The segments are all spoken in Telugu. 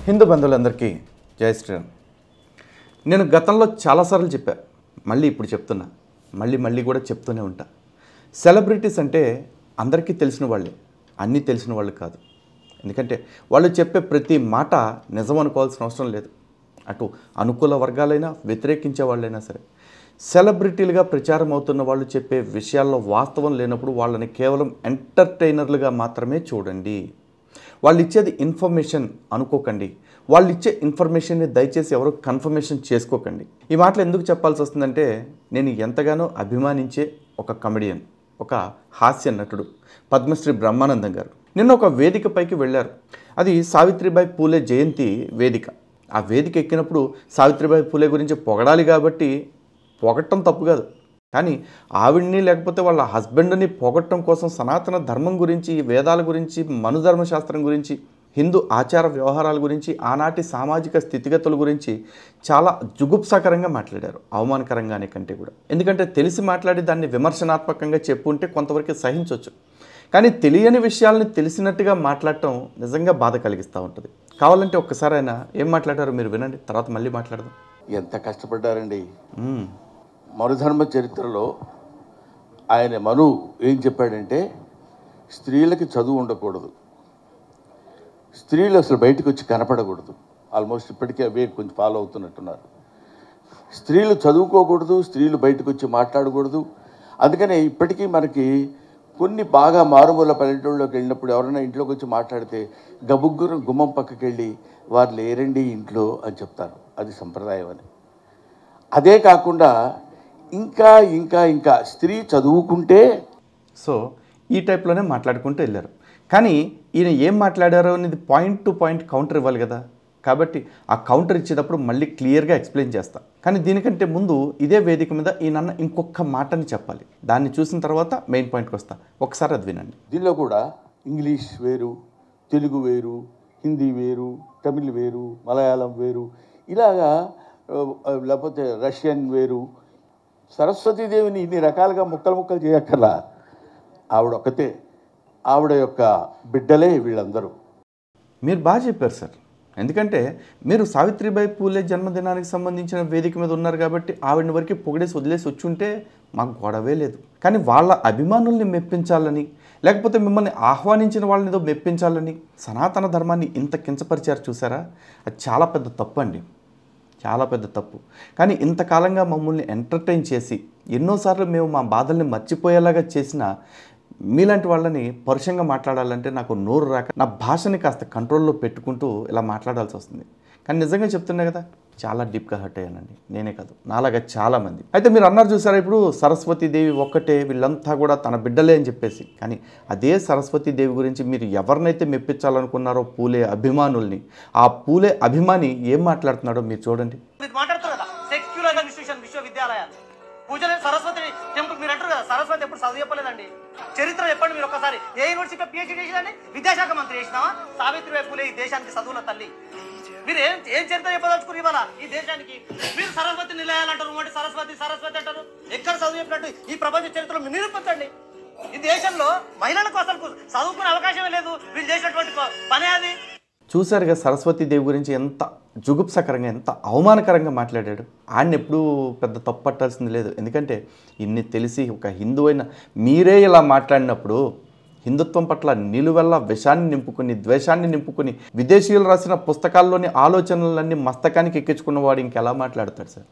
హిందూ బంధువులందరికీ జై శ్రీరామ్. నేను గతంలో చాలాసార్లు చెప్పా, మళ్ళీ ఇప్పుడు చెప్తున్నా, మళ్ళీ కూడా చెప్తూనే ఉంటా. సెలబ్రిటీస్ అంటే అందరికీ తెలిసిన వాళ్ళే, అన్నీ తెలిసిన వాళ్ళు కాదు. ఎందుకంటే వాళ్ళు చెప్పే ప్రతి మాట నిజం అనుకోవాల్సిన అవసరం లేదు. అటు అనుకూల వర్గాలైనా వ్యతిరేకించే వాళ్ళైనా సరే, సెలబ్రిటీలుగా ప్రచారం అవుతున్న వాళ్ళు చెప్పే విషయాల్లో వాస్తవం లేనప్పుడు వాళ్ళని కేవలం ఎంటర్టైనర్లుగా మాత్రమే చూడండి. వాళ్ళు ఇచ్చేది ఇన్ఫర్మేషన్ అనుకోకండి. వాళ్ళు ఇచ్చే ఇన్ఫర్మేషన్ని దయచేసి ఎవరు కన్ఫర్మేషన్ చేసుకోకండి. ఈ మాటలు ఎందుకు చెప్పాల్సి వస్తుందంటే, నేను ఎంతగానో అభిమానించే ఒక కమెడియన్, ఒక హాస్య నటుడు పద్మశ్రీ బ్రహ్మానందం గారు నిన్న ఒక వేదికపైకి వెళ్ళారు. అది సావిత్రిబాయి పూలే జయంతి వేదిక. ఆ వేదిక ఎక్కినప్పుడు సావిత్రిబాయి పూలే గురించి పొగడాలి కాబట్టి పొగట్టం తప్పు కాదు. కానీ ఆవిడ్ని లేకపోతే వాళ్ళ హస్బెండ్ని పొగట్టడం కోసం సనాతన ధర్మం గురించి, వేదాల గురించి, మనుధర్మశాస్త్రం గురించి, హిందూ ఆచార వ్యవహారాల గురించి, ఆనాటి సామాజిక స్థితిగతుల గురించి చాలా జుగుప్సాకరంగా మాట్లాడారు, అవమానకరంగానే కంటే కూడా. ఎందుకంటే తెలిసి మాట్లాడి దాన్ని విమర్శనాత్మకంగా చెప్పుంటే కొంతవరకు సహించవచ్చు. కానీ తెలియని విషయాలని తెలిసినట్టుగా మాట్లాడటం నిజంగా బాధ కలిగిస్తూ ఉంటుంది. కావాలంటే ఒక్కసారి ఆయన ఏం మాట్లాడారో మీరు వినండి, తర్వాత మళ్ళీ మాట్లాడదాం. ఎంత కష్టపడ్డారండి. మనుధర్మ చరిత్రలో ఆయన మను ఏం చెప్పాడంటే, స్త్రీలకి చదువు ఉండకూడదు, స్త్రీలు అసలు బయటకు వచ్చి కనపడకూడదు. ఆల్మోస్ట్ ఇప్పటికే అవే కొంచెం ఫాలో అవుతున్నట్టున్నారు. స్త్రీలు చదువుకోకూడదు, స్త్రీలు బయటకు వచ్చి మాట్లాడకూడదు. అందుకనే ఇప్పటికీ మనకి కొన్ని బాగా మారుమూల పల్లెటూళ్ళలోకి వెళ్ళినప్పుడు ఎవరైనా ఇంట్లోకి వచ్చి మాట్లాడితే గబుగ్గురు గుమ్మం పక్కకి వెళ్ళి వారు లేరండి ఇంట్లో అని చెప్తారు. అది సంప్రదాయం అని. అదే కాకుండా ఇంకా ఇంకా ఇంకా స్త్రీ చదువుకుంటే, సో ఈ టైప్లోనే మాట్లాడుకుంటూ వెళ్ళారు. కానీ ఈయన ఏం మాట్లాడారో అనేది పాయింట్ టు పాయింట్ కౌంటర్ ఇవ్వాలి కదా. కాబట్టి ఆ కౌంటర్ ఇచ్చేటప్పుడు మళ్ళీ క్లియర్గా ఎక్స్ప్లెయిన్ చేస్తా. కానీ దీనికంటే ముందు ఇదే వేదిక మీద ఈయన ఇంకొక మాటని చెప్పాలి. దాన్ని చూసిన తర్వాత మెయిన్ పాయింట్కి వస్తా. ఒకసారి అది వినండి. దీనిలో కూడా ఇంగ్లీష్ వేరు, తెలుగు వేరు, హిందీ వేరు, తమిళ్ వేరు, మలయాళం వేరు, ఇలాగా లేకపోతే రష్యన్ వేరు. సరస్వతీదేవిని ఇన్ని రకాలుగా ముక్కలు చేయక్కర్లా. ఆవిడ ఒకతే, ఆవిడ యొక్క బిడ్డలే వీళ్ళందరూ. మీరు బాగా చెప్పారు సార్. ఎందుకంటే మీరు సావిత్రిబాయి పూలే జన్మదినానికి సంబంధించిన వేదిక మీద ఉన్నారు కాబట్టి ఆవిడని వరకు పొగిడేసి వదిలేసి వచ్చుంటే మాకు గొడవే లేదు. కానీ వాళ్ళ అభిమానుల్ని మెప్పించాలని, లేకపోతే మిమ్మల్ని ఆహ్వానించిన వాళ్ళని ఏదో మెప్పించాలని సనాతన ధర్మాన్ని ఇంత కించపరిచారు చూసారా, అది చాలా పెద్ద తప్పు అండి, చాలా పెద్ద తప్పు. కానీ ఇంతకాలంగా మమ్మల్ని ఎంటర్టైన్ చేసి ఎన్నోసార్లు మేము మా బాధల్ని మర్చిపోయేలాగా చేసిన మీలాంటి వాళ్ళని పరుషంగా మాట్లాడాలంటే నాకు నోరు రాక నా భాషని కాస్త కంట్రోల్లో పెట్టుకుంటూ ఇలా మాట్లాడాల్సి వస్తుంది. కానీ నిజంగా చెప్తున్నా కదా, చాలా డీప్గా హర్ట్ అయ్యానండి, నేనే కాదు నాలాగా చాలామంది. అయితే మీరు అన్నారు చూసారా, ఇప్పుడు సరస్వతీదేవి ఒక్కటే, వీళ్ళంతా కూడా తన బిడ్డలే అని చెప్పేసి. కానీ అదే సరస్వతీదేవి గురించి మీరు ఎవరినైతే మెప్పించాలనుకున్నారో పూలే అభిమానుల్ని, ఆ పూలే అభిమాని ఏం మాట్లాడుతున్నాడో మీరు చూడండి. పూజలు సరస్వతి టెంపుల్ మీరు అంటారు కదా, సరస్వతి ఎప్పుడు చదువు చెప్పలేదండి. చరిత్ర చెప్పండి మీరు ఒకసారి. ఏ యూనివర్సిటీలో పిహెచ్డీ చేసిందండి? విద్యాశాఖ మంత్రి చేసినావా? సావిత్రిబాయి పూలే ఈ దేశానికి చదువుల తల్లి. మీరు ఏం చరిత్ర చెప్పదలుచుకుని ఇవాళ ఈ దేశానికి? మీరు సరస్వతి నిలయాలంటారు, అంటే సరస్వతి అంటారు. ఎక్కడ చదువు చెప్పినట్టు ఈ ప్రపంచ చరిత్రలో మీరు నిరూపించండి. ఈ దేశంలో మహిళలకు అసలు చదువుకునే అవకాశమే లేదు. వీళ్ళు చేసినటువంటి పనే అది. చూశారుగా సరస్వతీదేవి గురించి ఎంత జుగుప్సకరంగా, ఎంత అవమానకరంగా మాట్లాడాడు. ఆయన ఎప్పుడూ పెద్ద తప్పు పట్టాల్సింది లేదు. ఎందుకంటే ఇన్ని తెలిసి ఒక హిందువైన మీరే ఇలా మాట్లాడినప్పుడు, హిందుత్వం పట్ల నిలువెల్లా విషాన్ని నింపుకుని, ద్వేషాన్ని నింపుకుని, విదేశీయులు రాసిన పుస్తకాల్లోని ఆలోచనలన్నీ మస్తకానికి ఎక్కించుకున్నవాడు ఇంకెలా మాట్లాడతాడు సార్?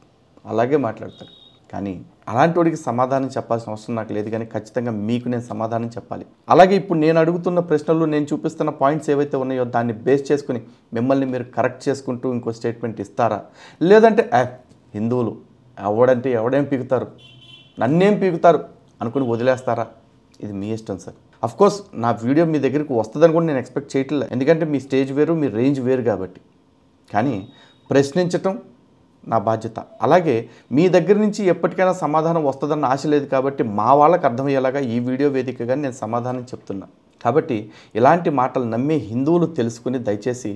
అలాగే మాట్లాడతాడు. కానీ అలాంటి వాడికి సమాధానం చెప్పాల్సిన అవసరం నాకు లేదు. కానీ ఖచ్చితంగా మీకు నేను సమాధానం చెప్పాలి. అలాగే ఇప్పుడు నేను అడుగుతున్న ప్రశ్నలు, నేను చూపిస్తున్న పాయింట్స్ ఏవైతే ఉన్నాయో దాన్ని బేస్ చేసుకుని మిమ్మల్ని మీరు కరెక్ట్ చేసుకుంటూ ఇంకో స్టేట్మెంట్ ఇస్తారా, లేదంటే హిందువులు ఎవడంటే ఎవడేం పీకుతారు, నన్నేం పీకుతారు అనుకుని వదిలేస్తారా? ఇది మీ ఇష్టం సార్. అఫ్కోర్స్ నా వీడియో మీ దగ్గరికి వస్తుందని కూడా నేను ఎక్స్పెక్ట్ చేయట్లేదు. ఎందుకంటే మీ స్టేజ్ వేరు, మీ రేంజ్ వేరు కాబట్టి. కానీ ప్రశ్నించటం నా బాధ్యత. అలాగే మీ దగ్గర నుంచి ఎప్పటికైనా సమాధానం వస్తుందన్న ఆశ లేదు కాబట్టి మా వాళ్ళకి అర్థమయ్యేలాగా ఈ వీడియో వేదికగా నేను సమాధానం చెప్తున్నా. కాబట్టి ఇలాంటి మాటలు నమ్మే హిందువులు తెలుసుకుని దయచేసి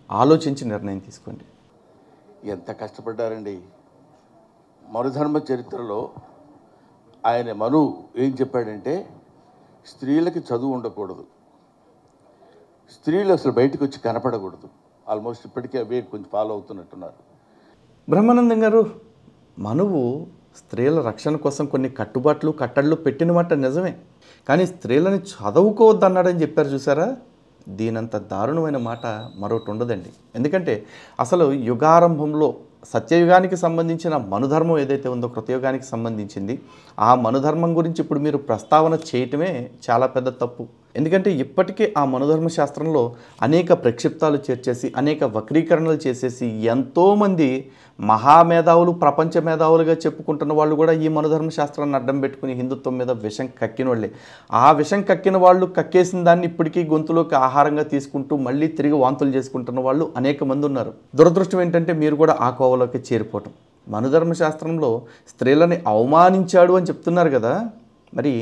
ఆలోచించి నిర్ణయం తీసుకోండి. ఎంత కష్టపడ్డారండి. మనుధర్మ చరిత్రలో ఆయన మను ఏం చెప్పాడంటే, స్త్రీలకి చదువు ఉండకూడదు, స్త్రీలు అసలు బయటకు వచ్చి కనపడకూడదు. ఆల్మోస్ట్ ఇప్పటికే అవే కొంచెం ఫాలో అవుతున్నట్టున్నారు. బ్రహ్మానందం గారు, మనువు స్త్రీల రక్షణ కోసం కొన్ని కట్టుబాట్లు కట్టడలు పెట్టిన మాట నిజమే, కానీ స్త్రీలని చదువుకోవద్దన్నాడని చెప్పారు చూసారా, దీనంత దారుణమైన మాట మరొకటి ఉండదండి. ఎందుకంటే అసలు యుగారంభంలో సత్యయుగానికి సంబంధించిన మనుధర్మం ఏదైతే ఉందో కృతయుగానికి సంబంధించింది, ఆ మనుధర్మం గురించి ఇప్పుడు మీరు ప్రస్తావన చేయటమే చాలా పెద్ద తప్పు. ఎందుకంటే ఇప్పటికే ఆ మనుధర్మ శాస్త్రంలో అనేక ప్రక్షిప్తాలు చేర్చేసి అనేక వక్రీకరణలు చేసేసి ఎంతోమంది మహామేధావులు ప్రపంచ మేధావులుగా చెప్పుకుంటున్న వాళ్ళు కూడా ఈ మనుధర్మ శాస్త్రాన్ని అడ్డం పెట్టుకుని హిందుత్వం మీద విషం కక్కిన వాళ్ళే. ఆ విషం కక్కిన వాళ్ళు కక్కేసిన దాన్ని ఇప్పటికీ గొంతులోకి ఆహారంగా తీసుకుంటూ మళ్ళీ తిరిగి వాంతులు చేసుకుంటున్న వాళ్ళు అనేక మంది ఉన్నారు. దురదృష్టం ఏంటంటే మీరు కూడా ఆ కోవలోకి చేరిపోవటం. మనుధర్మ శాస్త్రంలో స్త్రీలని అవమానించాడు అని చెప్తున్నారు కదా, మరి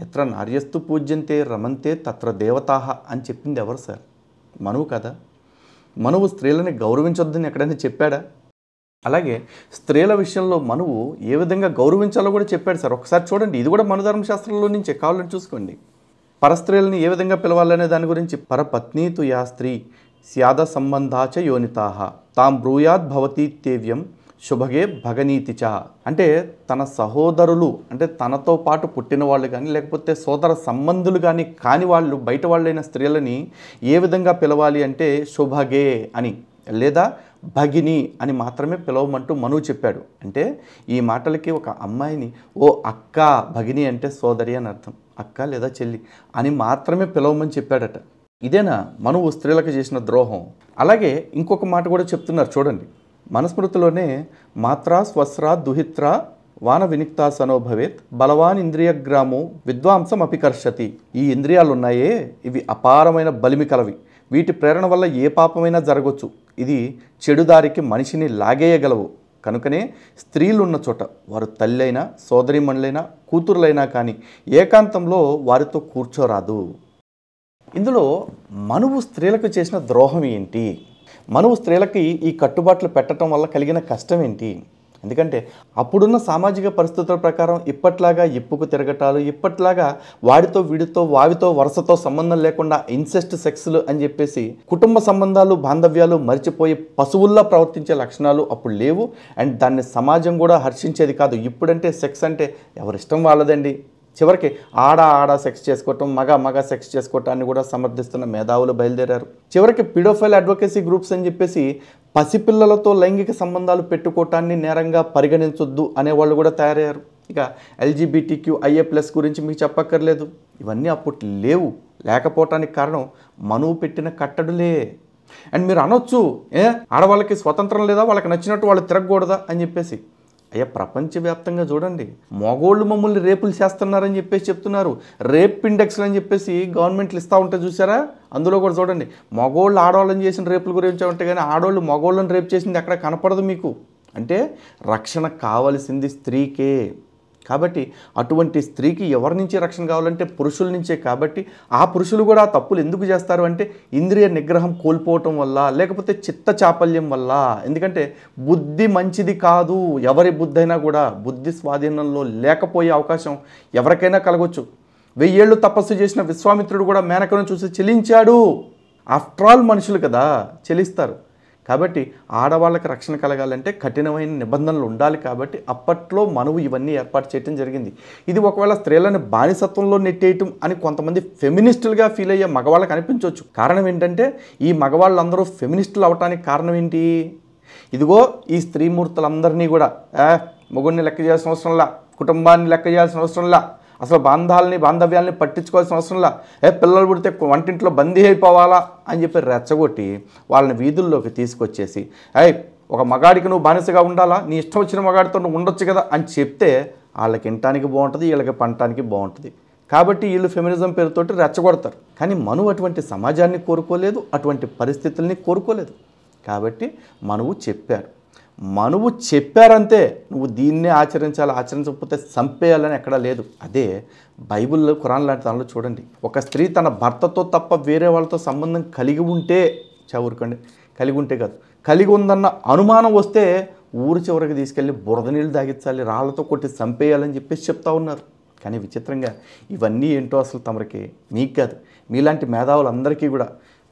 ఎత్ర నార్యస్తు పూజ్యంతే రమంతే తత్ర దేవతాహ అని చెప్పింది ఎవరు సార్? మనువు కదా. మనువు స్త్రీలని గౌరవించొద్దని ఎక్కడైనా చెప్పాడా? అలాగే స్త్రీల విషయంలో మనువు ఏ విధంగా గౌరవించాలో కూడా చెప్పాడు సార్. ఒకసారి చూడండి, ఇది కూడా మనుధర్మ శాస్త్రంలో నుంచే, కావాలని చూసుకోండి. పరస్త్రీలని ఏ విధంగా పిలవాలనే దాని గురించి, పరపత్నీతు యా స్త్రీ స్యాద సంబంధాచ యోనితాహ తాం బ్రూయాద్ భవతీత్యేవ్యం శుభగే భగనీతిచ. అంటే తన సహోదరులు, అంటే తనతో పాటు పుట్టిన వాళ్ళు కానీ లేకపోతే సోదర సంబంధులు కానీ కాని వాళ్ళు, బయట వాళ్ళైన స్త్రీలని ఏ విధంగా పిలవాలి అంటే శుభగే అని లేదా భగిని అని మాత్రమే పిలవమంటూ మనువు చెప్పాడు. అంటే ఈ మాటలకి ఒక అమ్మాయిని ఓ అక్క, భగిని అంటే సోదరి అని అర్థం, అక్క లేదా చెల్లి అని మాత్రమే పిలవమని చెప్పాడట. ఇదేనా మనువు స్త్రీలకు చేసిన ద్రోహం? అలాగే ఇంకొక మాట కూడా చెప్తున్నారు చూడండి, మనుస్మృతిలోనే మాత్రా స్వస్రా దుహిత్ర వాన వినిక్తా సనో భవేత్ బలవాన్ ఇంద్రియగ్రామో విద్వాంసం అపికర్షతి. ఈ ఇంద్రియాలు ఉన్నాయే, ఇవి అపారమైన బలిమి కలవి. వీటి ప్రేరణ వల్ల ఏ పాపమైనా జరగవచ్చు. ఇది చెడుదారికి మనిషిని లాగేయగలవు. కనుకనే స్త్రీలున్న చోట వారు తల్లి అయినా సోదరిమణులైనా కూతురులైనా కానీ ఏకాంతంలో వారితో కూర్చోరాదు. ఇందులో మనువు స్త్రీలకు చేసిన ద్రోహం ఏంటి? మనువు స్త్రీలకి ఈ కట్టుబాట్లు పెట్టడం వల్ల కలిగిన కష్టం ఏంటి? ఎందుకంటే అప్పుడున్న సామాజిక పరిస్థితుల ప్రకారం ఇప్పట్లాగా ఇప్పుకు తిరగటాలు, ఇప్పట్లాగా వాడితో వీడితో వావితో వరుసతో సంబంధం లేకుండా ఇన్సెస్ట్ సెక్స్లు అని చెప్పేసి కుటుంబ సంబంధాలు బాంధవ్యాలు మరిచిపోయి పశువుల్లా ప్రవర్తించే లక్షణాలు అప్పుడు లేవు. అండ్ దాన్ని సమాజం కూడా హర్షించేది కాదు. ఇప్పుడంటే సెక్స్ అంటే ఎవరిష్టం వాళ్ళదండి. చివరికి ఆడ సెక్స్ చేసుకోవటం, మగ సెక్స్ చేసుకోవటాన్ని కూడా సమర్థిస్తున్న మేధావులు బయలుదేరారు. చివరికి పిడోఫైల్ అడ్వకేసీ గ్రూప్స్ అని చెప్పేసి పసిపిల్లలతో లైంగిక సంబంధాలు పెట్టుకోవటాన్ని నేరంగా పరిగణించొద్దు అనేవాళ్ళు కూడా తయారయ్యారు. ఇక LGBTQIA+ గురించి మీకు చెప్పక్కర్లేదు. ఇవన్నీ అప్పుడు లేవు. లేకపోవటానికి కారణం మనువు పెట్టిన కట్టడులే. అండ్ మీరు అనొచ్చు, ఆడవాళ్ళకి స్వతంత్రం లేదా, వాళ్ళకి నచ్చినట్టు వాళ్ళు తిరగకూడదా అని చెప్పేసి. అయ్యా, ప్రపంచవ్యాప్తంగా చూడండి, మగోళ్ళు మమ్మల్ని రేపులు చేస్తున్నారని చెప్పేసి చెప్తున్నారు. రేప్ ఇండెక్స్లు అని చెప్పేసి గవర్నమెంట్లు ఇస్తూ ఉంటే చూసారా, అందులో కూడా చూడండి మగోళ్ళు ఆడవాళ్ళని చేసిన రేపుల గురించి ఉంటే కానీ ఆడవాళ్ళు మగోళ్ళని రేపు చేసింది ఎక్కడ కనపడదు మీకు. అంటే రక్షణ కావాల్సింది స్త్రీకే. కాబట్టి అటువంటి స్త్రీకి ఎవరి నుంచి రక్షణ కావాలంటే పురుషుల నుంచే. కాబట్టి ఆ పురుషులు కూడా ఆ తప్పులు ఎందుకు చేస్తారు అంటే ఇంద్రియ నిగ్రహం కోల్పోవటం వల్ల, లేకపోతే చిత్త చాపల్యం వల్ల. ఎందుకంటే బుద్ధి మంచిది కాదు. ఎవరి బుద్ధి అయినా కూడా బుద్ధి స్వాధీనంలో లేకపోయే అవకాశం ఎవరికైనా కలగొచ్చు. 1000 ఏళ్ళు తపస్సు చేసిన విశ్వామిత్రుడు కూడా మేనకను చూసి చెలించాడు. ఆఫ్టర్ ఆల్ మనుషులు కదా, చెలిస్తారు. కాబట్టి ఆడవాళ్ళకి రక్షణ కలగాలంటే కఠినమైన నిబంధనలు ఉండాలి. కాబట్టి అప్పట్లో మనువు ఇవన్నీ ఏర్పాటు చేయడం జరిగింది. ఇది ఒకవేళ స్త్రీలను బానిసత్వంలో నెట్టేయటం అని కొంతమంది ఫెమినిస్టులుగా ఫీల్ అయ్యే మగవాళ్ళకి అనిపించవచ్చు. కారణం ఏంటంటే ఈ మగవాళ్ళందరూ ఫెమినిస్టులు అవటానికి కారణం ఏంటి? ఇదిగో ఈ స్త్రీమూర్తులందరినీ కూడా మొగుడిని లెక్క చేయాల్సిన అవసరంలా, కుటుంబాన్ని లెక్క చేయాల్సిన అవసరంలా, అసలు బాంధవ్యాల్ని పట్టించుకోవాల్సిన అవసరంలా, పిల్లలు పుడితే వంటింట్లో బందీ అయిపోవాలా అని చెప్పి రెచ్చగొట్టి వాళ్ళని వీధుల్లోకి తీసుకొచ్చేసి ఒక మగాడికి నువ్వు బానిసగా ఉండాలా, నీ ఇష్టం వచ్చిన మగాడితో నువ్వు ఉండొచ్చు కదా అని చెప్తే వాళ్ళకి వినటానికి బాగుంటుంది, వీళ్ళకి పండటానికి బాగుంటుంది. కాబట్టి వీళ్ళు ఫెమినిజం పేరుతోటి రెచ్చగొడతారు. కానీ మనువు అటువంటి సమాజాన్ని కోరుకోలేదు, అటువంటి పరిస్థితుల్ని కోరుకోలేదు. కాబట్టి మనువు చెప్పారంతే, నువ్వు దీన్నే ఆచరించాలి, ఆచరించకపోతే చంపేయాలని ఎక్కడా లేదు. అదే బైబిల్లో ఖురాన్ లాంటి దానిలో చూడండి, ఒక స్త్రీ తన భర్తతో తప్ప వేరే వాళ్ళతో సంబంధం కలిగి ఉంటే, ఊరుకోండి, కలిగి ఉంటే కాదు, కలిగి ఉందన్న అనుమానం వస్తే ఊరు చివరికి తీసుకెళ్ళి బురద నీళ్ళు తాగించాలి, రాళ్లతో కొట్టి చంపేయాలని చెప్పేసి చెప్తా ఉన్నారు. కానీ విచిత్రంగా ఇవన్నీ ఏంటో అసలు తమరికి, మీకు కాదు మీలాంటి మేధావులందరికీ కూడా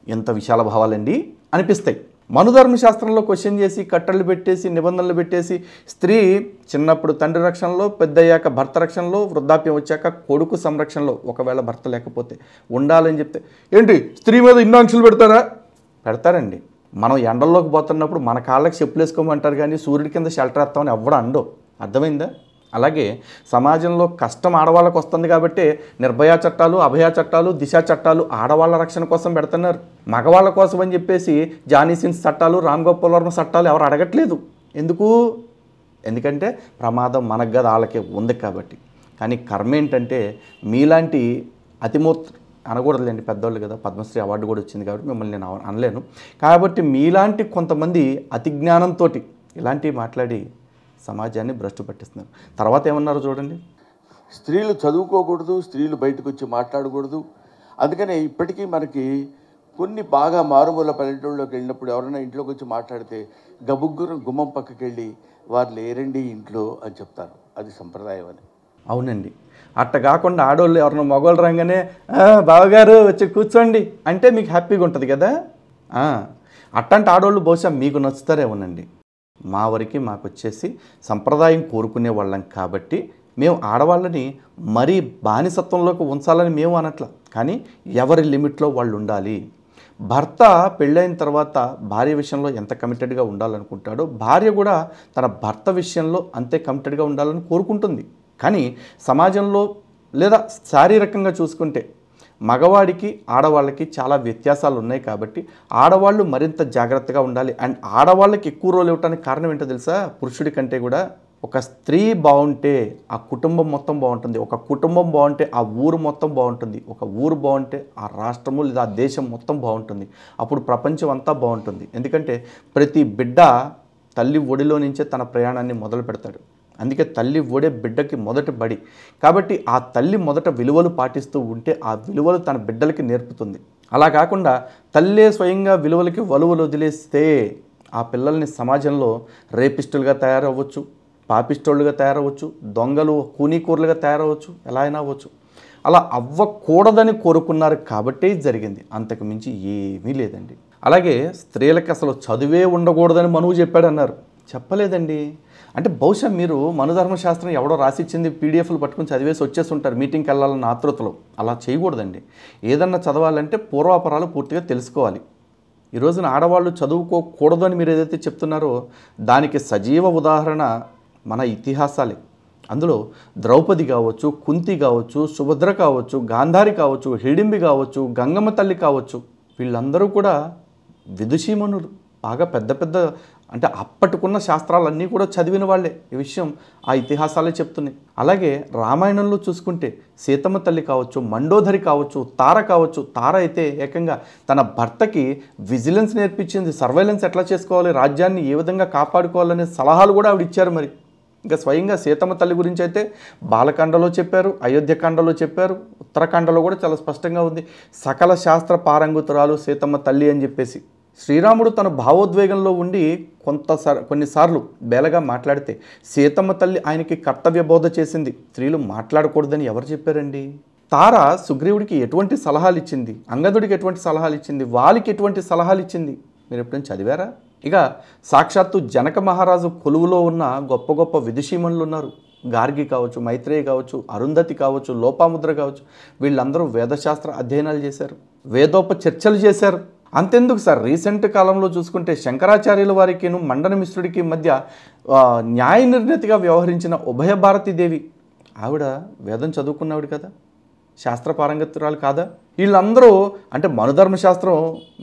ఎంత విశాల భావాలండి అనిపిస్తాయి. మనుధర్మ శాస్త్రంలో క్వశ్చన్ చేసి కట్టళ్ళు పెట్టేసి నిబంధనలు పెట్టేసి స్త్రీ చిన్నప్పుడు తండ్రి రక్షణలో, పెద్దయ్యాక భర్త రక్షణలో, వృద్ధాప్యం వచ్చాక కొడుకు సంరక్షణలో ఒకవేళ భర్త లేకపోతే ఉండాలని చెప్తే ఏంటి స్త్రీ మీద ఇన్ని ఆంక్షలు పెడతారా? పెడతారండి. మనం ఎండల్లోకి పోతున్నప్పుడు మన కాళ్ళకి చెప్పులు వేసుకోమంటారు కానీ సూర్యుడి కింద షెల్టర్ వేస్తామని ఎవ్వడం అండో. అర్థమైందా? అలాగే సమాజంలో కష్టం ఆడవాళ్ళకు వస్తుంది కాబట్టి నిర్భయ చట్టాలు, అభయ చట్టాలు, దిశ చట్టాలు ఆడవాళ్ళ రక్షణ కోసం పెడుతున్నారు. మగవాళ్ళ కోసం అని చెప్పేసి జానీ సిన్స్ చట్టాలు, రామ్ గోపాల్ వర్మ చట్టాలు ఎవరు అడగట్లేదు. ఎందుకంటే ప్రమాదం మనకు కదా, వాళ్ళకి ఉంది కాబట్టి. కానీ కర్మ ఏంటంటే మీలాంటి అతిమూర్తి అనకూడదులేండి, పెద్దవాళ్ళు కదా, పద్మశ్రీ అవార్డు కూడా వచ్చింది కాబట్టి మిమ్మల్ని నేను అనలేను. కాబట్టి మీలాంటి కొంతమంది అతి జ్ఞానంతో ఇలాంటివి మాట్లాడి సమాజాన్ని భ్రష్టు పట్టిస్తున్నారు. తర్వాత ఏమన్నారు చూడండి, స్త్రీలు చదువుకోకూడదు, స్త్రీలు బయటకు వచ్చి మాట్లాడకూడదు. అందుకనే ఇప్పటికీ మనకి కొన్ని బాగా మారుమూల పల్లెటూళ్ళలోకి వెళ్ళినప్పుడు ఎవరైనా ఇంట్లోకి వచ్చి మాట్లాడితే గబుగ్గురు గుమ్మం పక్కకి వెళ్ళి వారు లేరండి ఇంట్లో అని చెప్తారు. అది సంప్రదాయం అని. అవునండి. అట్ట కాకుండా ఆడవాళ్ళు ఎవరైనా మగవాళ్ళు రాగానే బావగారు వచ్చి కూర్చోండి అంటే మీకు హ్యాపీగా ఉంటుంది కదా. అట్టంటే ఆడవాళ్ళు బహుశా మీకు నచ్చుతారేమోనండి. మా వరకు మాకు వచ్చేసి సంప్రదాయం కోరుకునే వాళ్ళం కాబట్టి మేము ఆడవాళ్ళని మరీ బానిసత్వంలోకి ఉంచాలని మేము అనట్ల. కానీ ఎవరి లిమిట్లో వాళ్ళు ఉండాలి. భర్త పెళ్ళైన తర్వాత భార్య విషయంలో ఎంత కమిటెడ్గా ఉండాలనుకుంటాడో భార్య కూడా తన భర్త విషయంలో అంతే కమిటెడ్గా ఉండాలని కోరుకుంటుంది. కానీ సమాజంలో లేదా శారీరకంగా చూసుకుంటే మగవాడికి ఆడవాళ్ళకి చాలా వ్యత్యాసాలు ఉన్నాయి కాబట్టి ఆడవాళ్ళు మరింత జాగ్రత్తగా ఉండాలి. అండ్ ఆడవాళ్ళకి ఎక్కువ రోల్ ఇవ్వడానికి కారణం ఏంటో తెలుసా? పురుషుడి కంటే కూడా ఒక స్త్రీ బాగుంటే ఆ కుటుంబం మొత్తం బాగుంటుంది. ఒక కుటుంబం బాగుంటే ఆ ఊరు మొత్తం బాగుంటుంది. ఒక ఊరు బాగుంటే ఆ రాష్ట్రము లేదా ఆ దేశం మొత్తం బాగుంటుంది. అప్పుడు ప్రపంచం అంతా బాగుంటుంది. ఎందుకంటే ప్రతి బిడ్డ తల్లి ఒడిలో నుంచే తన ప్రయాణాన్ని మొదలు పెడతాడు. అందుకే తల్లి ఒడే బిడ్డకి మొదటి బడి. కాబట్టి ఆ తల్లి మొదట విలువలు పాటిస్తూ ఉంటే ఆ విలువలు తన బిడ్డలకి నేర్పుతుంది. అలా కాకుండా తల్లే స్వయంగా విలువలకి వలువలు వదిలేస్తే ఆ పిల్లల్ని సమాజంలో రేపిస్టులుగా తయారవ్వచ్చు, పాపిస్టోళ్ళుగా తయారవ్వచ్చు, దొంగలు కూనీకూరలుగా తయారవ్వచ్చు, ఎలా అయినా అవ్వచ్చు. అలా అవ్వకూడదని కోరుకున్నారు కాబట్టే జరిగింది. అంతకు మించి ఏమీ లేదండి. అలాగే స్త్రీలకు అసలు చదువే ఉండకూడదని మనువు చెప్పాడన్నారు. చెప్పలేదండి. అంటే బహుశా మీరు మనుధర్మశాస్త్రం ఎవడో రాసిచ్చింది పీడిఎఫ్లు పట్టుకుని చదివేసి వచ్చేసి ఉంటారు మీటింగ్కి వెళ్ళాలన్న ఆతృతలో. అలా చేయకూడదండి. ఏదన్నా చదవాలంటే పూర్వాపరాలు పూర్తిగా తెలుసుకోవాలి. ఈ రోజున ఆడవాళ్ళు చదువుకోకూడదు అని మీరు ఏదైతే చెప్తున్నారో దానికి సజీవ ఉదాహరణ మన ఇతిహాసాలే. అందులో ద్రౌపది కావచ్చు, కుంతి కావచ్చు, సుభద్ర కావచ్చు, గాంధారి కావచ్చు, హిడింబి కావచ్చు, గంగమ్మ తల్లి కావచ్చు, వీళ్ళందరూ కూడా విదుషీమణులు. బాగా పెద్ద పెద్ద అంటే అప్పటికున్న శాస్త్రాలన్నీ కూడా చదివిన వాళ్ళే. ఈ విషయం ఆ ఇతిహాసాలే చెప్తున్నాయి. అలాగే రామాయణంలో చూసుకుంటే సీతమ్మ తల్లి కావచ్చు, మండోదరి కావచ్చు, తార కావచ్చు. తార అయితే ఏకంగా తన భర్తకి విజిలెన్స్ నేర్పించింది. సర్వైలెన్స్ ఎట్లా చేసుకోవాలి, రాజ్యాన్ని ఏ విధంగా కాపాడుకోవాలనే సలహాలు కూడా ఆవిడ ఇచ్చారు. మరి ఇంకా స్వయంగా సీతమ్మ తల్లి గురించి అయితే బాలకాండలో చెప్పారు, అయోధ్యకాండలో చెప్పారు, ఉత్తరాఖండలో కూడా చాలా స్పష్టంగా ఉంది. సకల శాస్త్ర పారంగుతురాలు సీతమ్మ తల్లి అని చెప్పేసి. శ్రీరాముడు తన భావోద్వేగంలో ఉండి కొన్నిసార్లు బేలగా మాట్లాడితే సీతమ్మ తల్లి ఆయనకి కర్తవ్య బోధ చేసింది. స్త్రీలు మాట్లాడకూడదని ఎవరు చెప్పారండి? తార సుగ్రీవుడికి ఎటువంటి సలహాలు ఇచ్చింది, అంగదుడికి ఎటువంటి సలహాలు ఇచ్చింది, వాళ్ళకి ఎటువంటి సలహాలు ఇచ్చింది మీరు ఎప్పుడైనా చదివారా? ఇక సాక్షాత్తు జనక మహారాజు కొలువులో ఉన్న గొప్ప గొప్ప విదుషీమణులు ఉన్నారు. గార్గి కావచ్చు, మైత్రేయి కావచ్చు, అరుంధతి కావచ్చు, లోపాముద్ర కావచ్చు. వీళ్ళందరూ వేదశాస్త్ర అధ్యయనాలు చేశారు, వేదోపచర్చలు చేశారు. అంతెందుకు సార్, రీసెంట్ కాలంలో చూసుకుంటే శంకరాచార్యుల వారికిను మండన మిశ్రుడికి మధ్య న్యాయ నిర్ణేతగా వ్యవహరించిన ఉభయ భారతీదేవి ఆవిడ వేదం చదువుకున్నావిడ కదా, శాస్త్ర పారంగతురాలు కాదా? వీళ్ళందరూ అంటే మనుధర్మశాస్త్రం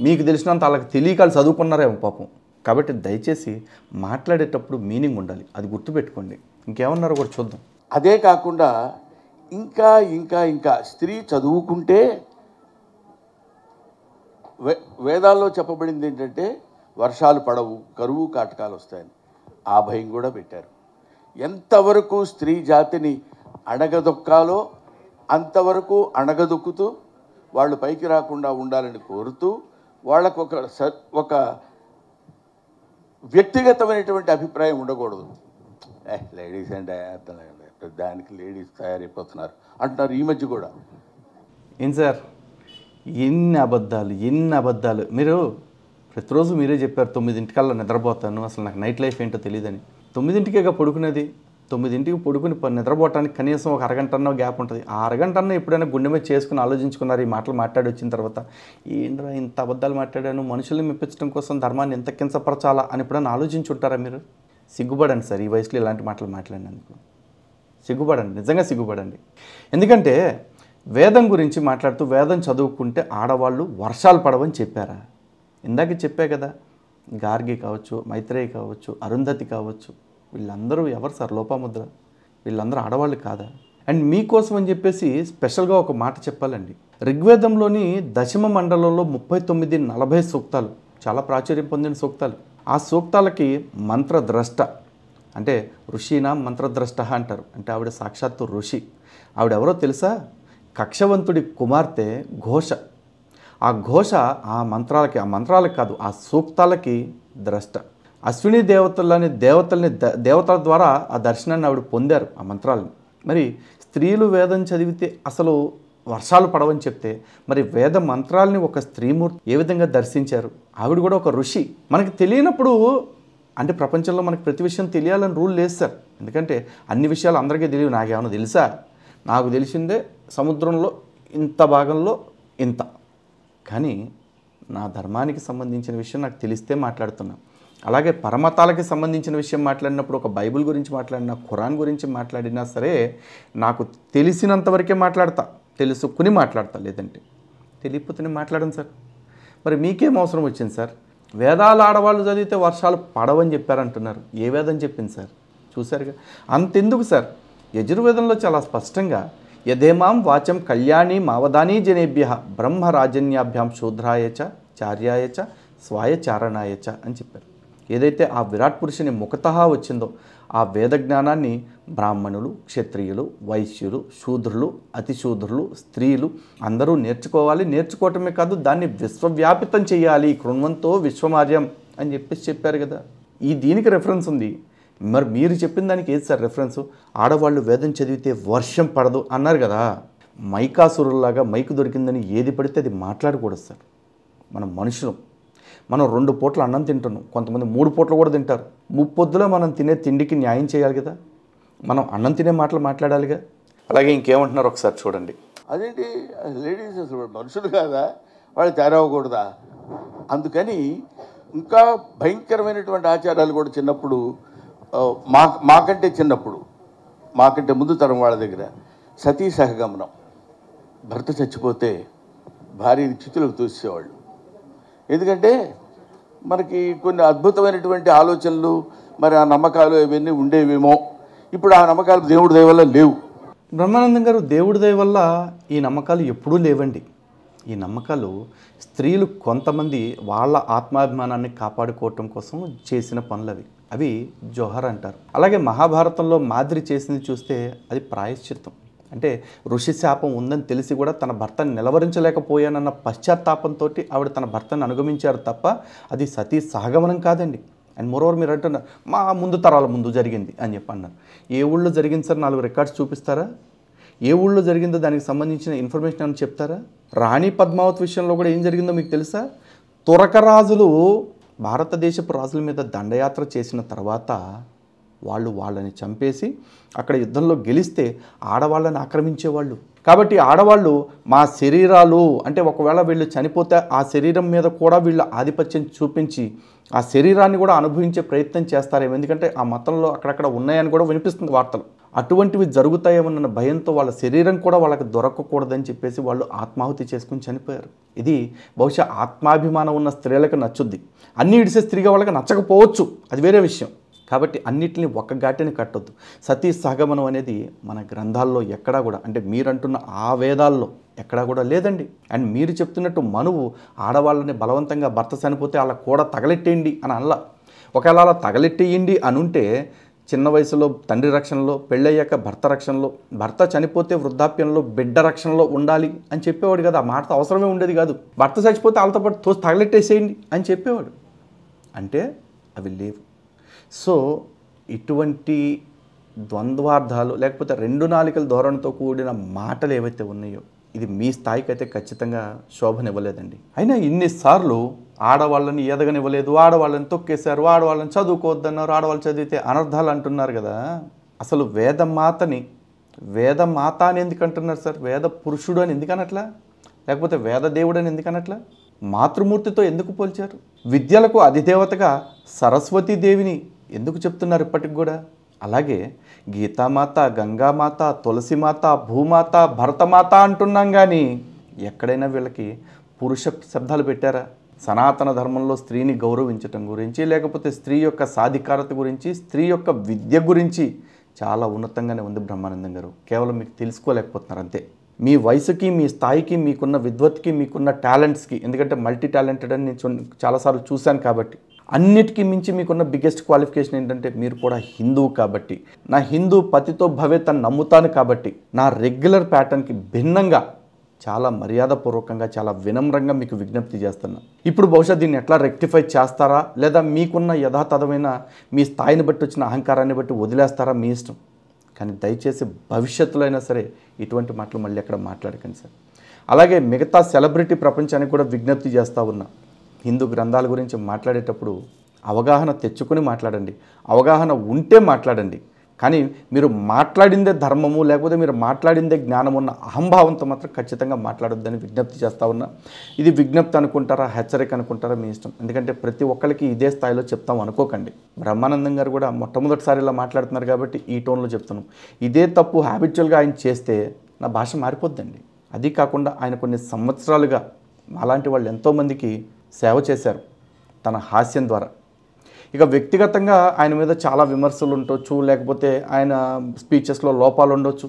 మీకు తెలిసినంత వాళ్ళకి తెలియక వాళ్ళు చదువుకున్నారేమో పాపం. కాబట్టి దయచేసి మాట్లాడేటప్పుడు మీనింగ్ ఉండాలి, అది గుర్తుపెట్టుకోండి. ఇంకేమన్నారో కూడా చూద్దాం. అదే కాకుండా ఇంకా ఇంకా ఇంకా స్త్రీ చదువుకుంటే వేదాల్లో చెప్పబడింది ఏంటంటే వర్షాలు పడవు, కరువు కాటకాలు వస్తాయని. ఆ భయం కూడా పెట్టారు. ఎంతవరకు స్త్రీ జాతిని అణగదొక్కాలో అంతవరకు అణగదొక్కుతూ వాళ్ళు పైకి రాకుండా ఉండాలని కోరుతూ వాళ్ళకు ఒక వ్యక్తిగతమైనటువంటి అభిప్రాయం ఉండకూడదు. లేడీస్ అంటే దానికి లేడీస్ తయారైపోతున్నారు అంటున్నారు ఈ మధ్య కూడా. ఏం సార్, ఎన్ని అబద్ధాలు. మీరు ప్రతిరోజు మీరే చెప్పారు 9:00కల్లా నిద్రపోతాను, అసలు నాకు నైట్ లైఫ్ ఏంటో తెలియదని. 9:00కేగా పడుకునేది. 9:00కి పడుకుని నిద్రపోవటానికి కనీసం ఒక అరగంట గ్యాప్ ఉంటుంది. ఆ అరగంట ఎప్పుడైనా గుండె మీద చేసుకుని ఆలోచించుకున్నారు ఈ మాటలు మాట్లాడి వచ్చిన తర్వాత? ఏంట్రా ఇంత అబద్ధాలు మాట్లాడాను, మనుషుల్ని మెప్పించడం కోసం ధర్మాన్ని ఎంత కించపరచాలా అని ఎప్పుడైనా ఆలోచించుంటారా మీరు? సిగ్గుపడండి సార్, ఈ వయసులో ఇలాంటి మాటలు మాట్లాడినందుకు సిగ్గుపడండి, నిజంగా సిగ్గుపడండి. ఎందుకంటే వేదం గురించి మాట్లాడుతూ వేదం చదువుకుంటే ఆడవాళ్ళు వర్షాలు పడవని చెప్పారా? ఇందాక చెప్పే కదా, గార్గి కావచ్చు, మైత్రేయి కావచ్చు, అరుంధతి కావచ్చు, వీళ్ళందరూ ఎవరు సార్? లోపాముద్ర. వీళ్ళందరూ ఆడవాళ్ళు కాదా? అండ్ మీకోసం అని చెప్పేసి స్పెషల్గా ఒక మాట చెప్పాలండి. ఋగ్వేదంలోని దశమ మండలంలో 39-40 సూక్తాలు, చాలా ప్రాచుర్యం పొందిన సూక్తాలు. ఆ సూక్తాలకి మంత్రద్రష్ట అంటే ఋషినా మంత్రద్రష్ట అంటారు. అంటే ఆవిడ సాక్షాత్తు ఋషి. ఆవిడెవరో తెలుసా? కక్షవంతుడి కుమార్తె ఘోష. ఆ ఘోష ఆ మంత్రాలకి కాదు, ఆ సూక్తాలకి ద్రష్ట. అశ్విని దేవతలని దేవతల ద్వారా ఆ దర్శనాన్ని ఆవిడ పొందారు, ఆ మంత్రాలను. మరి స్త్రీలు వేదం చదివితే అసలు వర్షాలు పడవని చెప్తే మరి వేద మంత్రాలని ఒక స్త్రీమూర్తి ఏ విధంగా దర్శించారు? ఆవిడ కూడా ఒక ఋషి. మనకి తెలియనప్పుడు, అంటే ప్రపంచంలో మనకి ప్రతి విషయం తెలియాలని రూల్ లేదు సార్. ఎందుకంటే అన్ని విషయాలు అందరికీ తెలియవు. నాకేమైనా తెలుసా? నాకు తెలిసిందే సముద్రంలో ఇంత భాగంలో ఇంత. కానీ నా ధర్మానికి సంబంధించిన విషయం నాకు తెలిస్తే మాట్లాడుతున్నా. అలాగే పరమతాలకి సంబంధించిన విషయం మాట్లాడినప్పుడు, ఒక బైబిల్ గురించి మాట్లాడినా, ఖురాన్ గురించి మాట్లాడినా సరే నాకు తెలిసినంతవరకే మాట్లాడతా, తెలుసుకుని మాట్లాడతా. లేదంటే తెలియకపోతేనే మాట్లాడను సార్. మరి మీకేం అవసరం వచ్చింది సార్? వేదాలు ఆడవాళ్ళు చదివితే వర్షాలు పడవని చెప్పారంటున్నారు. ఏ వేదం చెప్పింది సార్? చూశారుగా. అంతెందుకు సార్, యజుర్వేదంలో చాలా స్పష్టంగా యథేమాం వాచం కళ్యాణి మావదానీ జనేభ్య బ్రహ్మరాజన్యాభ్యాం శూద్రాయచ చార్యాయచ స్వాయచారణాయచ అని చెప్పారు. ఏదైతే ఆ విరాట్ పురుషుని ముఖతః వచ్చిందో ఆ వేద జ్ఞానాన్ని బ్రాహ్మణులు, క్షత్రియులు, వైశ్యులు, శూద్రులు, అతిశూద్రులు, స్త్రీలు అందరూ నేర్చుకోవాలి. నేర్చుకోవటమే కాదు, దాన్ని విశ్వవ్యాపితం చేయాలి. కృణ్వంతో విశ్వమార్యం అని చెప్పేసి చెప్పారు కదా. దీనికి రెఫరెన్స్ ఉంది. మరి మీరు చెప్పిన దానికి ఏది సార్ రెఫరెన్సు? ఆడవాళ్ళు వేదం చదివితే వర్షం పడదు అన్నారు కదా. మైకాసురులాగా మైకు దొరికిందని ఏది పడితే అది మాట్లాడకూడదు సార్. మనం మనుషులం. మనం 2 పూట్ల అన్నం తింటున్నాం, కొంతమంది 3 పూట్లు కూడా తింటారు. ముప్పొద్దులో మనం తినే తిండికి న్యాయం చేయాలి కదా. మనం అన్నం తినే మాటలు మాట్లాడాలిగా. అలాగే ఇంకేమంటున్నారు ఒకసారి చూడండి. అదేంటి లేడీస్ అసలు మనుషులు కాదా? వాళ్ళు తయారవ్వకూడదా? అందుకని ఇంకా భయంకరమైనటువంటి ఆచారాలు కూడా చిన్నప్పుడు మాకంటే ముందు తరం వాళ్ళ దగ్గర సతీ సహగమనం. భర్త చచ్చిపోతే భార్యని చితులకు తోసేవాళ్ళు. ఎందుకంటే మనకి కొన్ని అద్భుతమైనటువంటి ఆలోచనలు, మరి ఆ నమ్మకాలు ఇవన్నీ ఉండేవేమో. ఇప్పుడు ఆ నమ్మకాలు దేవుడి దయ వల్ల లేవు. బ్రహ్మానందం గారు, దేవుడి దయ వల్ల ఈ నమ్మకాలు ఎప్పుడూ లేవండి. ఈ నమ్మకాలు స్త్రీలు కొంతమంది వాళ్ళ ఆత్మాభిమానాన్ని కాపాడుకోవటం కోసం చేసిన పనులు అవి జోహర్ అంటారు. అలాగే మహాభారతంలో మాద్రి చేసింది చూస్తే అది ప్రాయశ్చిత్తం. అంటే ఋషి శాపం ఉందని తెలిసి కూడా తన భర్తను నిలవరించలేకపోయానన్న పశ్చాత్తాపంతో ఆవిడ తన భర్తను అనుగమించారు తప్ప అది సతీ సహగమనం కాదండి. అండ్ మోరోవర్ మీరు అంటున్నారు మా ముందు తరాల ముందు జరిగింది అని చెప్పి అన్నారు. ఏ ఊళ్ళో జరిగింది సార్? 4 రికార్డ్స్ చూపిస్తారా? ఏ ఊళ్ళో జరిగిందో దానికి సంబంధించిన ఇన్ఫర్మేషన్ అని చెప్తారా? రాణి పద్మావతి విషయంలో కూడా ఏం జరిగిందో మీకు తెలుసా? తురకరాజులు భారతదేశపు రాజుల మీద దండయాత్ర చేసిన తర్వాత వాళ్ళని చంపేసి అక్కడ యుద్ధంలో గెలిస్తే ఆడవాళ్ళని ఆక్రమించేవాళ్ళు. కాబట్టి ఆడవాళ్ళు మా శరీరాలు అంటే ఒకవేళ వీళ్ళు చనిపోతే ఆ శరీరం మీద కూడా వీళ్ళ ఆధిపత్యం చూపించి ఆ శరీరాన్ని కూడా అనుభవించే ప్రయత్నం చేస్తారేమో. ఎందుకంటే ఆ మతంలో అక్కడక్కడ ఉన్నాయని కూడా వినిపిస్తుంది వార్తలు. అటువంటివి జరుగుతాయేమన్న భయంతో వాళ్ళ శరీరం కూడా వాళ్ళకి దొరకకూడదని చెప్పేసి వాళ్ళు ఆత్మాహుతి చేసుకుని చనిపోయారు. ఇది బహుశా ఆత్మాభిమానం ఉన్న స్త్రీలకు నచ్చుద్ది. అన్నీ ఇడిసే స్త్రీగా వాళ్ళకి నచ్చకపోవచ్చు, అది వేరే విషయం. కాబట్టి అన్నిటిని ఒక్క ఘాటిని కట్టొద్దు. సతీ సహగమనం అనేది మన గ్రంథాల్లో ఎక్కడా కూడా, అంటే మీరంటున్న ఆ వేదాల్లో ఎక్కడా కూడా లేదండి. అండ్ మీరు చెప్తున్నట్టు మనువు ఆడవాళ్ళని బలవంతంగా భర్త చనిపోతే వాళ్ళ కూడా తగలెట్టేయండి అని అనలా. ఒకవేళ అలా తగలెట్టేయండి అనుంటే చిన్న వయసులో తండ్రి రక్షణలో, పెళ్ళయ్యాక భర్త రక్షణలో, భర్త చనిపోతే వృద్ధాప్యంలో బిడ్డ రక్షణలో ఉండాలి అని చెప్పేవాడు కదా. ఆ మాటతో అవసరమే ఉండేది కాదు. భర్త చచ్చిపోతే వాళ్ళతో పాటు తోసి తగలెట్టేసేయండి అని చెప్పేవాడు. అంటే అవి లేవు. సో ఇటువంటి ద్వంద్వార్థాలు లేకపోతే 2 నాలికల ధోరణితో కూడిన మాటలు ఏవైతే ఉన్నాయో ఇది మీ స్థాయికి అయితే ఖచ్చితంగా శోభనివ్వలేదండి. అయినా ఇన్నిసార్లు ఆడవాళ్ళని ఎదగనివ్వలేదు, ఆడవాళ్ళని తొక్కేశారు, ఆడవాళ్ళని చదువుకోవద్దన్నారు, ఆడవాళ్ళు చదివితే అనర్థాలు అంటున్నారు కదా. అసలు వేదమాత అని ఎందుకు అంటున్నారు సార్? వేద పురుషుడు అని ఎందుకనట్లా? లేకపోతే వేద దేవుడు అని ఎందుకనట్లా? మాతృమూర్తితో ఎందుకు పోల్చారు? విద్యలకు అధిదేవతగా సరస్వతీదేవిని ఎందుకు చెప్తున్నారు ఇప్పటికి కూడా? అలాగే గీతామాత, గంగామాత, తులసిమాత, భూమాత, భరతమాత అంటున్నాం కానీ ఎక్కడైనా వీళ్ళకి పురుష శబ్దాలు పెట్టారా? సనాతన ధర్మంలో స్త్రీని గౌరవించటం గురించి, లేకపోతే స్త్రీ యొక్క సాధికారత గురించి, స్త్రీ యొక్క విద్య గురించి చాలా ఉన్నతంగానే ఉంది బ్రహ్మానందం గారు. కేవలం మీకు తెలుసుకోలేకపోతున్నారు అంతే. మీ వయసుకి, మీ స్థాయికి, మీకున్న విద్వత్కి, మీకున్న టాలెంట్స్కి, ఎందుకంటే మల్టీ టాలెంటెడ్ అని నేను చాలాసార్లు చూశాను కాబట్టి, అన్నిటికీ మించి మీకున్న బిగ్గెస్ట్ క్వాలిఫికేషన్ ఏంటంటే మీరు కూడా హిందువు కాబట్టి, నా హిందూ పతితో భవేత్ అని నమ్ముతాను కాబట్టి, నా రెగ్యులర్ ప్యాటర్న్కి భిన్నంగా చాలా మర్యాదపూర్వకంగా, చాలా వినమ్రంగా మీకు విజ్ఞప్తి చేస్తున్నా. ఇప్పుడు బహుశా దీన్ని ఎట్లా రెక్టిఫై చేస్తారా, లేదా మీకున్న యథాతథమైన మీ స్థాయిని బట్టి వచ్చిన అహంకారాన్ని బట్టి వదిలేస్తారా, మీ ఇష్టం. కానీ దయచేసి భవిష్యత్తులో అయినా సరే ఇటువంటి మాటలు మళ్ళీ ఎక్కడ మాట్లాడకండి సార్. అలాగే మిగతా సెలబ్రిటీ ప్రపంచానికి కూడా విజ్ఞప్తి చేస్తూ ఉన్నా, హిందూ గ్రంథాల గురించి మాట్లాడేటప్పుడు అవగాహన తెచ్చుకొని మాట్లాడండి, అవగాహన ఉంటే మాట్లాడండి. కానీ మీరు మాట్లాడిందే ధర్మము, లేకపోతే మీరు మాట్లాడిందే జ్ఞానం ఉన్న అహంభావంతో మాత్రం ఖచ్చితంగా మాట్లాడొద్దని విజ్ఞప్తి చేస్తూ ఉన్నా. ఇది విజ్ఞప్తి అనుకుంటారా, హెచ్చరిక అనుకుంటారా, మీ ఇష్టం. ఎందుకంటే ప్రతి ఒక్కరికి ఇదే స్థాయిలో చెప్తాం అనుకోకండి. బ్రహ్మానందం గారు కూడా మొట్టమొదటిసారి ఇలా మాట్లాడుతున్నారు కాబట్టి ఈ టోన్లో చెప్తున్నాం. ఇదే తప్పు హ్యాబిచువల్గా ఆయన చేస్తే నా భాష మారిపోద్దండి. అది కాకుండా ఆయన కొన్ని సంవత్సరాలుగా అలాంటి వాళ్ళు ఎంతోమందికి సేవ చేశారు తన హాస్యం ద్వారా. ఇక వ్యక్తిగతంగా ఆయన మీద చాలా విమర్శలు ఉండొచ్చు, లేకపోతే ఆయన స్పీచెస్లో లోపాలు ఉండొచ్చు,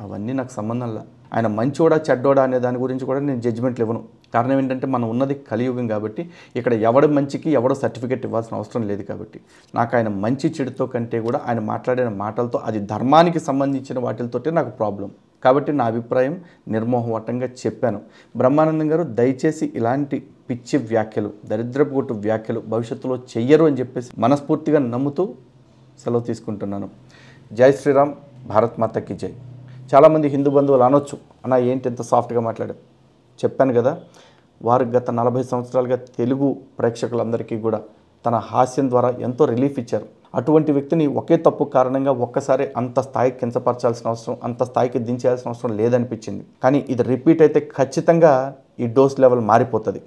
అవన్నీ నాకు సంబంధంలా. ఆయన మంచోడా చెడ్డోడా అనే దాని గురించి కూడా నేను జడ్జిమెంట్లు ఇవ్వను. కారణం ఏంటంటే మనం ఉన్నది కలియుగం కాబట్టి ఇక్కడ ఎవడి మంచికి ఎవడో సర్టిఫికేట్ ఇవ్వాల్సిన అవసరం లేదు. కాబట్టి నాకు ఆయన మంచి చెడుతో కంటే కూడా ఆయన మాట్లాడిన మాటలతో, అది ధర్మానికి సంబంధించిన వాటితోటే నాకు ప్రాబ్లం. కాబట్టి నా అభిప్రాయం నిర్మోహమాటంగా చెప్పాను. బ్రహ్మానందం గారు దయచేసి ఇలాంటి పిచ్చి వ్యాఖ్యలు, దరిద్రపుగొట్టు వ్యాఖ్యలు భవిష్యత్తులో చెయ్యరు అని చెప్పేసి మనస్ఫూర్తిగా నమ్ముతూ సెలవు తీసుకుంటున్నాను. జై శ్రీరామ్, భారత్ మాతకి జై. చాలామంది హిందూ బంధువులు అనొచ్చు, అన్న ఏంటి ఎంత సాఫ్ట్గా మాట్లాడారు. చెప్పాను కదా, వారు గత 40 సంవత్సరాలుగా తెలుగు ప్రేక్షకులందరికీ కూడా తన హాస్యం ద్వారా ఎంతో రిలీఫ్ ఇచ్చారు. అటువంటి వ్యక్తిని ఒకే తప్పు కారణంగా ఒక్కసారి అంత స్థాయికి కించపరచాల్సిన అవసరం, అంత స్థాయికి దించేయాల్సిన అవసరం లేదనిపించింది. కానీ ఇది రిపీట్ అయితే ఖచ్చితంగా ఈ డోస్ లెవెల్ మారిపోతుంది.